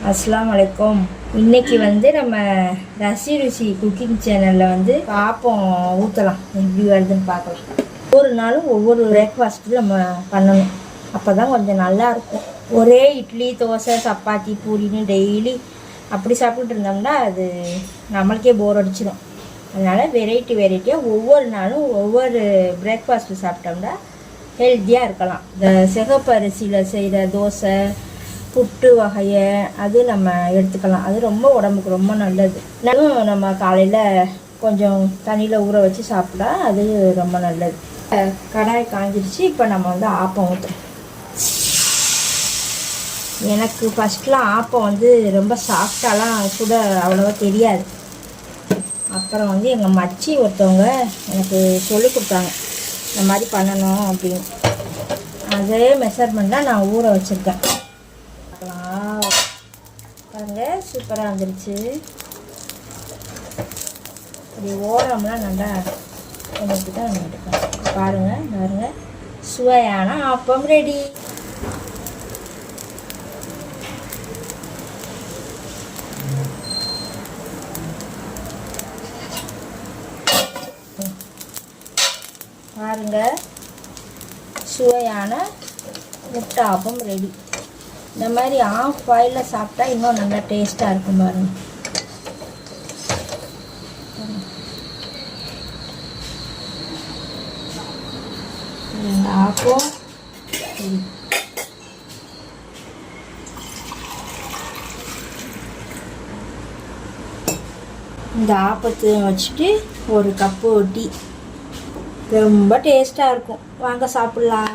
அஸ்ஸலாமு அலைக்கும். இன்னைக்கு நம்ம ரசி ருசி குக்கிங் சேனலில் ஆப்பம் ஊற்றலாம், எப்படி வருதுன்னு பார்க்கலாம். ஒவ்வொரு நாளும் ஒவ்வொரு பிரேக்ஃபாஸ்ட்டு நம்ம பண்ணணும், அப்போ தான் கொஞ்சம் நல்லாயிருக்கும். ஒரே இட்லி தோசை சப்பாத்தி பூரின்னு டெய்லி அப்படி சாப்பிட்டுட்டு இருந்தோம்னா அது நம்மளுக்கே போர் அடிச்சிடும். அதனால் வெரைட்டியாக ஒவ்வொரு நாளும் ஒவ்வொரு பிரேக்ஃபாஸ்ட்டு சாப்பிட்டோம்னா ஹெல்த்தியாக இருக்கலாம். இந்த சிகப்பு அரிசியில் செய்கிற தோசை புட்டு வகையை அது நம்ம எடுத்துக்கலாம். அது ரொம்ப உடம்புக்கு ரொம்ப நல்லது. நம்ம காலையில் கொஞ்சம் தண்ணியில் ஊற வச்சு சாப்பிட்டா அது ரொம்ப நல்லது. கடாய் காஞ்சிருச்சு. இப்போ நம்ம ஆப்பம் ஊற்றுறோம். எனக்கு ஃபஸ்ட்லாம் ஆப்பம் ரொம்ப சாஃப்டாலாம் சுட அவ்வளோவா தெரியாது. அப்புறம் எங்கள் மச்சி ஒருத்தவங்க எனக்கு சொல்லி கொடுத்தாங்க, இந்த மாதிரி பண்ணணும் அப்படின்னு. அதே மெஷர்மெண்ட்டாக நான் ஊற வச்சுருக்கேன். பாருங்க, சூப்பராக வந்துருச்சு. இப்படி ஓரம்லாம் நல்லா எனக்கு தான் நம்ம எடுக்கணும். பாருங்கள் சுவையான ஆப்பம் ரெடி. பாருங்க, சுவையான முட்டை ஆப்பம் ரெடி. இந்த மாதிரி ஆஃப் பாயிலில் சாப்பிட்டா இன்னும் நல்லா டேஸ்ட்டாக இருக்கும். பாருங்க, ஆப்பம் இந்த ஆப்பத்தை வச்சுட்டு ஒரு கப்பு டீ, ரொம்ப டேஸ்ட்டாக இருக்கும். வாங்க சாப்பிட்லாம்.